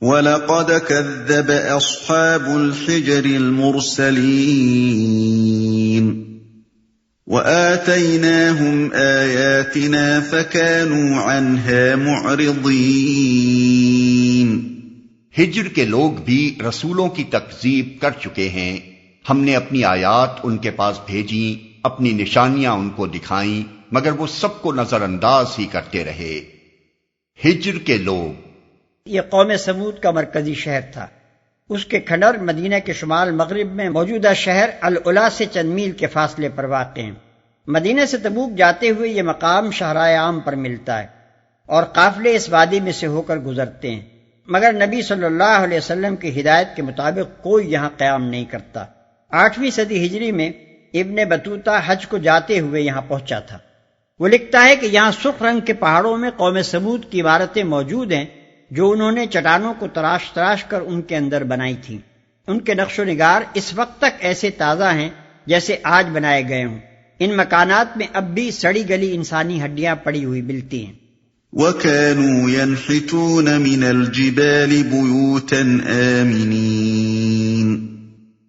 وَلَقَدْ كَذَّبَ أَصْحَابُ الْحِجْرِ الْمُرْسَلِينَ وَآتَيْنَاهُمْ آيَاتِنَا فَكَانُوا عَنْهَا مُعْرِضِينَ۔ ہجر کے لوگ بھی رسولوں کی تکذیب کر چکے ہیں، ہم نے اپنی آیات ان کے پاس بھیجی، اپنی نشانیاں ان کو دکھائیں، مگر وہ سب کو نظر انداز ہی کرتے رہے۔ ہجر کے لوگ، یہ قوم سمود کا مرکزی شہر تھا۔ اس کے کھنڈر مدینہ کے شمال مغرب میں موجودہ شہر العلا سے چند میل کے فاصلے پر واقع ہیں۔ مدینہ سے تبوک جاتے ہوئے یہ مقام شاہراہ عام پر ملتا ہے اور قافلے اس وادی میں سے ہو کر گزرتے ہیں، مگر نبی صلی اللہ علیہ وسلم کی ہدایت کے مطابق کوئی یہاں قیام نہیں کرتا۔ 8ویں صدی ہجری میں ابن بطوطہ حج کو جاتے ہوئے یہاں پہنچا تھا۔ وہ لکھتا ہے کہ یہاں سرخ رنگ کے پہاڑوں میں قوم سمود کی عمارتیں موجود ہیں جو انہوں نے چٹانوں کو تراش تراش کر ان کے اندر بنائی تھیں۔ ان کے نقش و نگار اس وقت تک ایسے تازہ ہیں جیسے آج بنائے گئے ہوں۔ ان مکانات میں اب بھی سڑی گلی انسانی ہڈیاں پڑی ہوئی ملتی ہیں۔ وَكَانُوا يَنْحِتُونَ مِنَ الْجِبَالِ بُيُوتًا آمِنِينَ۔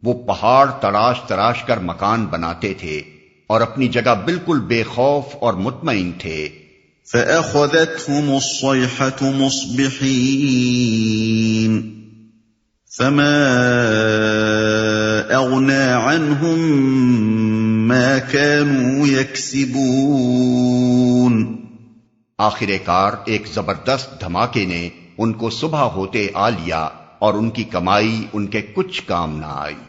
وہ پہاڑ تراش تراش کر مکان بناتے تھے اور اپنی جگہ بالکل بے خوف اور مطمئن تھے۔ فَأَخَذَتْهُمُ الصَّيْحَةُ مُصْبِحِينَ فَمَا أَغْنَى عَنْهُمْ مَا كَانُوا يَكْسِبُونَ۔ آخر کار ایک زبردست دھماکے نے ان کو صبح ہوتے آ لیا اور ان کی کمائی ان کے کچھ کام نہ آئی۔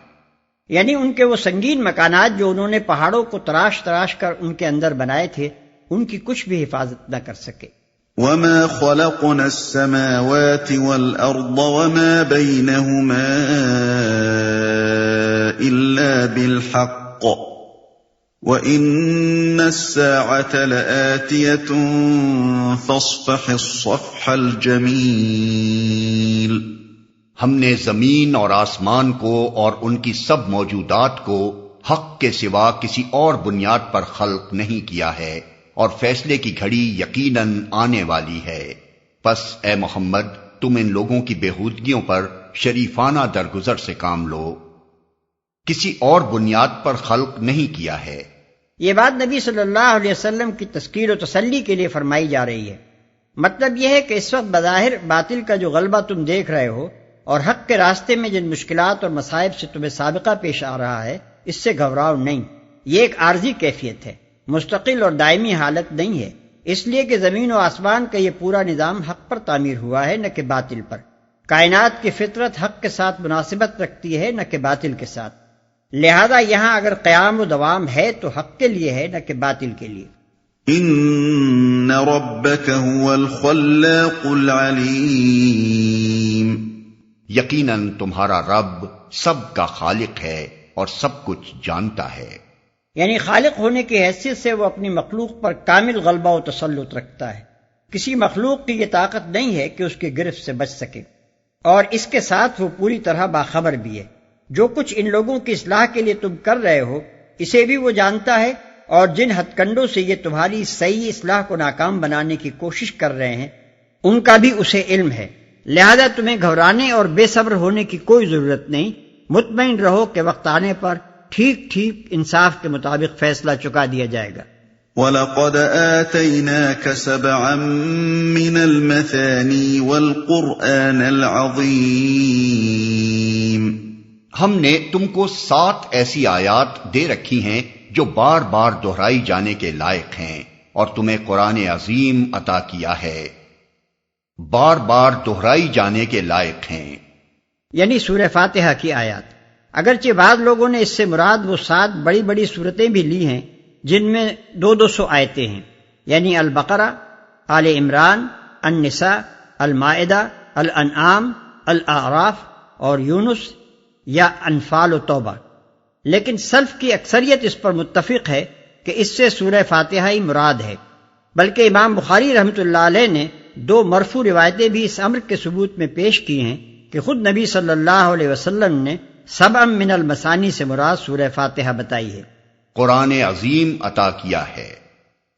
یعنی ان کے وہ سنگین مکانات جو انہوں نے پہاڑوں کو تراش تراش کر ان کے اندر بنائے تھے، ان کی کچھ بھی حفاظت نہ کر سکے۔ وَمَا خَلَقْنَا السَّمَاوَاتِ وَالْأَرْضَ وَمَا بَيْنَهُمَا إِلَّا بِالْحَقِّ وَإِنَّ السَّاعَةَ لَآتِيَةٌ فَاصْفَحِ الصَّفْحَ الْجَمِيلَ۔ ہم نے زمین اور آسمان کو اور ان کی سب موجودات کو حق کے سوا کسی اور بنیاد پر خلق نہیں کیا ہے، اور فیصلے کی گھڑی یقیناً آنے والی ہے۔ پس اے محمد، تم ان لوگوں کی بےہودگیوں پر شریفانہ درگزر سے کام لو، کسی اور بنیاد پر خلق نہیں کیا ہے۔ یہ بات نبی صلی اللہ علیہ وسلم کی تذکیر و تسلی کے لیے فرمائی جا رہی ہے۔ مطلب یہ ہے کہ اس وقت بظاہر باطل کا جو غلبہ تم دیکھ رہے ہو اور حق کے راستے میں جن مشکلات اور مصائب سے تمہیں سابقہ پیش آ رہا ہے، اس سے گھبراؤ نہیں۔ یہ ایک عارضی کیفیت ہے، مستقل اور دائمی حالت نہیں ہے، اس لیے کہ زمین و آسمان کا یہ پورا نظام حق پر تعمیر ہوا ہے، نہ کہ باطل پر۔ کائنات کی فطرت حق کے ساتھ مناسبت رکھتی ہے، نہ کہ باطل کے ساتھ۔ لہذا یہاں اگر قیام و دوام ہے تو حق کے لیے ہے، نہ کہ باطل کے لیے۔ ان ربک هو الخلاق العلیم۔ یقیناً تمہارا رب سب کا خالق ہے اور سب کچھ جانتا ہے۔ یعنی خالق ہونے کی حیثیت سے وہ اپنی مخلوق پر کامل غلبہ و تسلط رکھتا ہے۔ کسی مخلوق کی یہ طاقت نہیں ہے کہ اس کی گرفت سے بچ سکے، اور اس کے ساتھ وہ پوری طرح باخبر بھی ہے۔ جو کچھ ان لوگوں کی اصلاح کے لیے تم کر رہے ہو، اسے بھی وہ جانتا ہے، اور جن ہتھ کنڈوں سے یہ تمہاری صحیح اصلاح کو ناکام بنانے کی کوشش کر رہے ہیں، ان کا بھی اسے علم ہے۔ لہذا تمہیں گھبرانے اور بے صبر ہونے کی کوئی ضرورت نہیں، مطمئن رہو کہ وقت آنے پر ٹھیک ٹھیک انصاف کے مطابق فیصلہ چکا دیا جائے گا۔ وَلَقَدْ آتَيْنَاكَ سَبْعًا مِّنَ الْمَثَانِي وَالْقُرْآنَ الْعَظِيمَ۔ ہم نے تم کو 7 ایسی آیات دے رکھی ہیں جو بار بار دہرائی جانے کے لائق ہیں، اور تمہیں قرآن عظیم عطا کیا ہے، بار بار دہرائی جانے کے لائق ہیں، یعنی سورہ فاتحہ کی آیات۔ اگرچہ بعض لوگوں نے اس سے مراد وہ 7 بڑی بڑی سورتیں بھی لی ہیں جن میں 200 آیتیں ہیں، یعنی البقرہ، آل عمران، النساء، المائدہ، الانعام، الاعراف اور یونس یا انفال و توبہ۔ لیکن سلف کی اکثریت اس پر متفق ہے کہ اس سے سورہ فاتحہ ہی مراد ہے، بلکہ امام بخاری رحمۃ اللہ علیہ نے 2 مرفوع روایتیں بھی اس امر کے ثبوت میں پیش کی ہیں کہ خود نبی صلی اللہ علیہ وسلم نے 7 من المثانی سے مراد سورہ فاتحہ بتائی ہے، قرآن عظیم عطا کیا ہے۔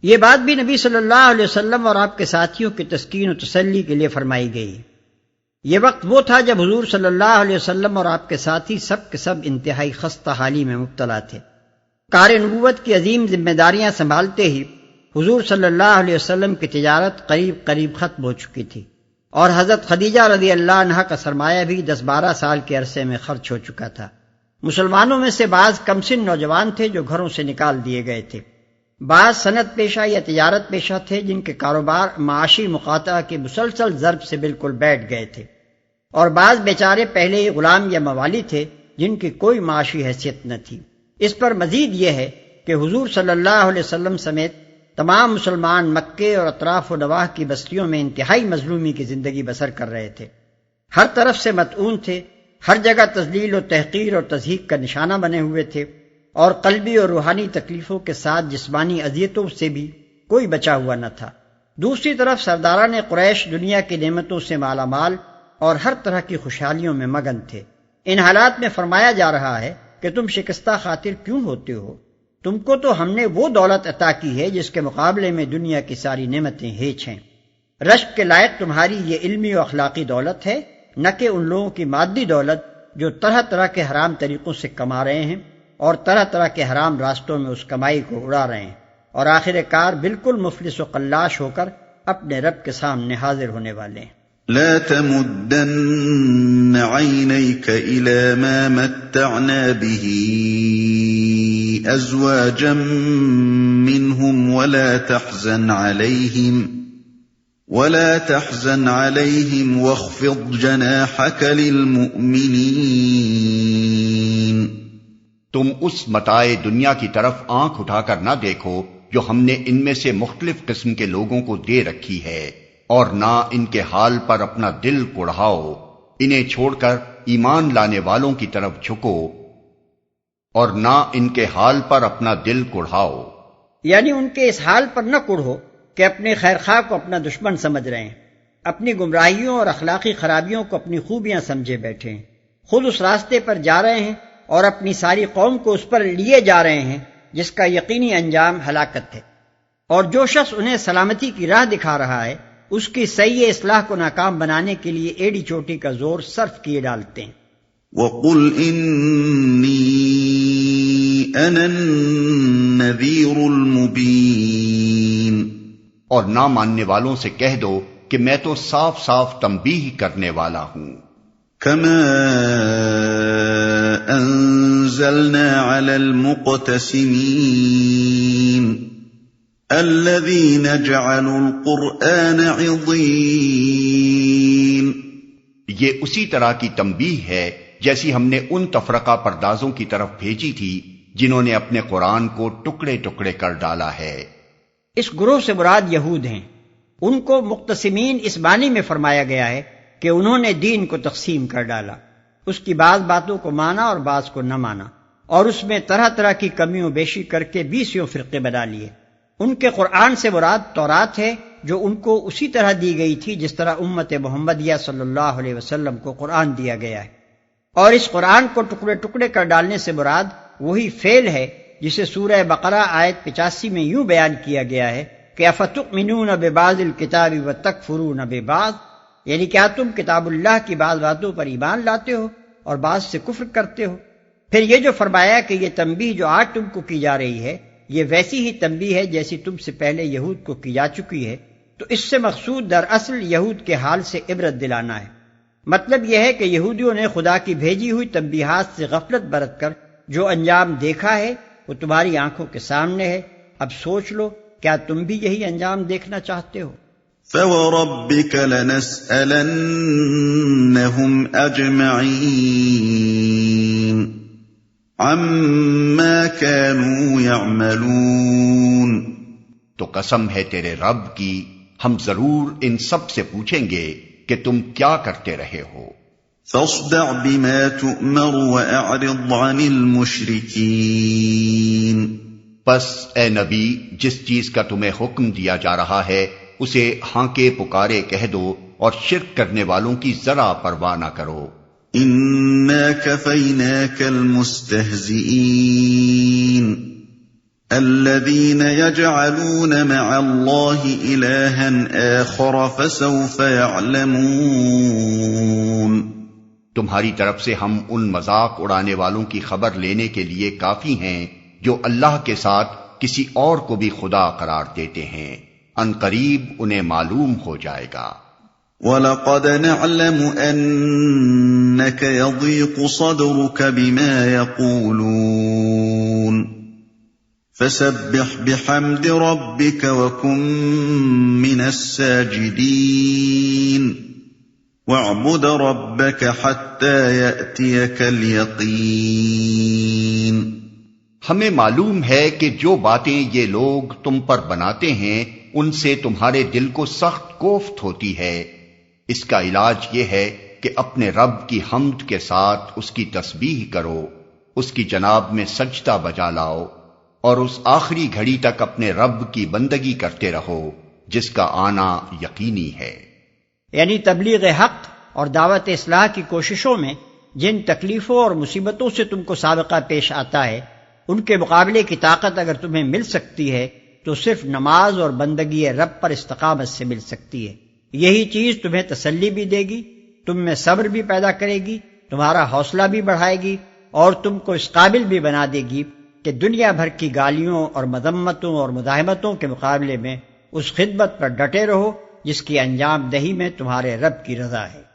یہ بات بھی نبی صلی اللہ علیہ وسلم اور آپ کے ساتھیوں کی تسکین و تسلی کے لیے فرمائی گئی۔ یہ وقت وہ تھا جب حضور صلی اللہ علیہ وسلم اور آپ کے ساتھی سب کے سب انتہائی خستہ حالی میں مبتلا تھے۔ کار نبوت کی عظیم ذمہ داریاں سنبھالتے ہی حضور صلی اللہ علیہ وسلم کی تجارت قریب ختم ہو چکی تھی، اور حضرت خدیجہ رضی اللہ عنہا کا سرمایہ بھی 10-12 سال کے عرصے میں خرچ ہو چکا تھا۔ مسلمانوں میں سے بعض کم سن نوجوان تھے جو گھروں سے نکال دیے گئے تھے، بعض صنعت پیشہ یا تجارت پیشہ تھے جن کے کاروبار معاشی مقاطعہ کے مسلسل ضرب سے بالکل بیٹھ گئے تھے، اور بعض بیچارے پہلے ہی غلام یا موالی تھے جن کی کوئی معاشی حیثیت نہ تھی۔ اس پر مزید یہ ہے کہ حضور صلی اللہ علیہ وسلم سمیت تمام مسلمان مکے اور اطراف و نواح کی بستیوں میں انتہائی مظلومی کی زندگی بسر کر رہے تھے، ہر طرف سے مطعون تھے، ہر جگہ تذلیل و تحقیر اور تضحیک کا نشانہ بنے ہوئے تھے، اور قلبی اور روحانی تکلیفوں کے ساتھ جسمانی اذیتوں سے بھی کوئی بچا ہوا نہ تھا۔ دوسری طرف سرداران قریش دنیا کی نعمتوں سے مالا مال اور ہر طرح کی خوشحالیوں میں مگن تھے۔ ان حالات میں فرمایا جا رہا ہے کہ تم شکستہ خاطر کیوں ہوتے ہو؟ تم کو تو ہم نے وہ دولت عطا کی ہے جس کے مقابلے میں دنیا کی ساری نعمتیں ہیچ ہیں۔ رشک کے لائق تمہاری یہ علمی و اخلاقی دولت ہے، نہ کہ ان لوگوں کی مادی دولت جو طرح طرح کے حرام طریقوں سے کما رہے ہیں اور طرح طرح کے حرام راستوں میں اس کمائی کو اڑا رہے ہیں، اور آخر کار بالکل مفلس و قلاش ہو کر اپنے رب کے سامنے حاضر ہونے والے ہیں۔ لا تمدن عينيك إلى ما متعنا به أزواجا منهم ولا تحزن عليهم واخفض جناحك للمؤمنين۔ تم اس متاع دنیا کی طرف آنکھ اٹھا کر نہ دیکھو جو ہم نے ان میں سے مختلف قسم کے لوگوں کو دے رکھی ہے، اور نہ ان کے حال پر اپنا دل کڑھاؤ، انہیں چھوڑ کر ایمان لانے والوں کی طرف جھکو، اور نہ ان کے حال پر اپنا دل کڑھاؤ، یعنی ان کے اس حال پر نہ کڑھو کہ اپنے خیر خواہ کو اپنا دشمن سمجھ رہے ہیں، اپنی گمراہیوں اور اخلاقی خرابیوں کو اپنی خوبیاں سمجھے بیٹھے ہیں، خود اس راستے پر جا رہے ہیں اور اپنی ساری قوم کو اس پر لیے جا رہے ہیں جس کا یقینی انجام ہلاکت ہے، اور جو شخص انہیں سلامتی کی راہ دکھا رہا ہے اس کی صحیح اصلاح کو ناکام بنانے کے لیے ایڑی چوٹی کا زور صرف کیے ڈالتے ہیں۔ وَقُلْ إِنِّي أَنَا النَّذِيرُ الْمُبِينُ، اور نہ ماننے والوں سے کہہ دو کہ میں تو صاف صاف تنبیہ کرنے والا ہوں۔ كَمَا أَنزَلْنَا عَلَى الْمُقْتَسِمِينَ الذين جعلوا القرآن عضين، یہ اسی طرح کی تنبیہ ہے جیسی ہم نے ان تفرقہ پردازوں کی طرف بھیجی تھی جنہوں نے اپنے قرآن کو ٹکڑے ٹکڑے کر ڈالا ہے۔ اس گروہ سے مراد یہود ہیں، ان کو مقتسمین اس معنی میں فرمایا گیا ہے کہ انہوں نے دین کو تقسیم کر ڈالا، اس کی بعض باتوں کو مانا اور بعض کو نہ مانا، اور اس میں طرح طرح کی کمیوں بیشی کر کے 20 فرقے بنا لیے۔ ان کے قرآن سے مراد تورات ہے جو ان کو اسی طرح دی گئی تھی جس طرح امت محمدیہ صلی اللہ علیہ وسلم کو قرآن دیا گیا ہے، اور اس قرآن کو ٹکڑے ٹکڑے کر ڈالنے سے مراد وہی فعل ہے جسے سورہ بقرہ آیت 85 میں یوں بیان کیا گیا ہے کہ افتؤمنون ببعض الکتاب وتکفرون ببعض، یعنی کیا تم کتاب اللہ کی بعض باتوں پر ایمان لاتے ہو اور بعض سے کفر کرتے ہو۔ پھر یہ جو فرمایا کہ یہ تنبیہ جو آج تم کو کی جا رہی ہے یہ ویسی ہی تنبیہ ہے جیسی تم سے پہلے یہود کو کی جا چکی ہے، تو اس سے مقصود دراصل یہود کے حال سے عبرت دلانا ہے۔ مطلب یہ ہے کہ یہودیوں نے خدا کی بھیجی ہوئی تنبیہات سے غفلت برت کر جو انجام دیکھا ہے وہ تمہاری آنکھوں کے سامنے ہے، اب سوچ لو کیا تم بھی یہی انجام دیکھنا چاہتے ہو؟ فَوَرَبِّكَ لَنَسْأَلَنَّهُمْ أَجْمَعِينَ عَمَّا كَانُوا يَعْمَلُونَ، تو قسم ہے تیرے رب کی ہم ضرور ان سب سے پوچھیں گے کہ تم کیا کرتے رہے ہو۔ فَاصْدَعْ بِمَا تُؤْمَرُ وَأَعْرِضْ عَنِ الْمُشْرِكِينَ، پس اے نبی جس چیز کا تمہیں حکم دیا جا رہا ہے اسے ہانکے پکارے کہہ دو اور شرک کرنے والوں کی ذرا پرواہ نہ کرو۔ إِنَّا كَفَيْنَاكَ الْمُسْتَهْزِئِينَ، الذين يجعلون مع الله إلها آخر فسوف يعلمون۔ تمہاری طرف سے ہم ان مذاق اڑانے والوں کی خبر لینے کے لیے کافی ہیں جو اللہ کے ساتھ کسی اور کو بھی خدا قرار دیتے ہیں، ان قریب انہیں معلوم ہو جائے گا۔ وَلَقَدْ نَعْلَمُ أَنَّكَ يَضِيقُ صَدْرُكَ بِمَا يَقُولُونَ فَسَبِّحْ بِحَمْدِ رَبِّكَ وَكُن مِّنَ السَّاجِدِينَ وَاعْبُدْ رَبَّكَ حَتَّى يَأْتِيَكَ الْيَقِينُ۔ ہمیں معلوم ہے کہ جو باتیں یہ لوگ تم پر بناتے ہیں ان سے تمہارے دل کو سخت کوفت ہوتی ہے۔ اس کا علاج یہ ہے کہ اپنے رب کی حمد کے ساتھ اس کی تسبیح کرو، اس کی جناب میں سجدہ بجا لاؤ، اور اس آخری گھڑی تک اپنے رب کی بندگی کرتے رہو جس کا آنا یقینی ہے۔ یعنی تبلیغ حق اور دعوت اصلاح کی کوششوں میں جن تکلیفوں اور مصیبتوں سے تم کو سابقہ پیش آتا ہے، ان کے مقابلے کی طاقت اگر تمہیں مل سکتی ہے تو صرف نماز اور بندگی رب پر استقامت سے مل سکتی ہے۔ یہی چیز تمہیں تسلی بھی دے گی، تم میں صبر بھی پیدا کرے گی، تمہارا حوصلہ بھی بڑھائے گی، اور تم کو اس قابل بھی بنا دے گی کہ دنیا بھر کی گالیوں اور مذمتوں اور مزاحمتوں کے مقابلے میں اس خدمت پر ڈٹے رہو جس کی انجام دہی میں تمہارے رب کی رضا ہے۔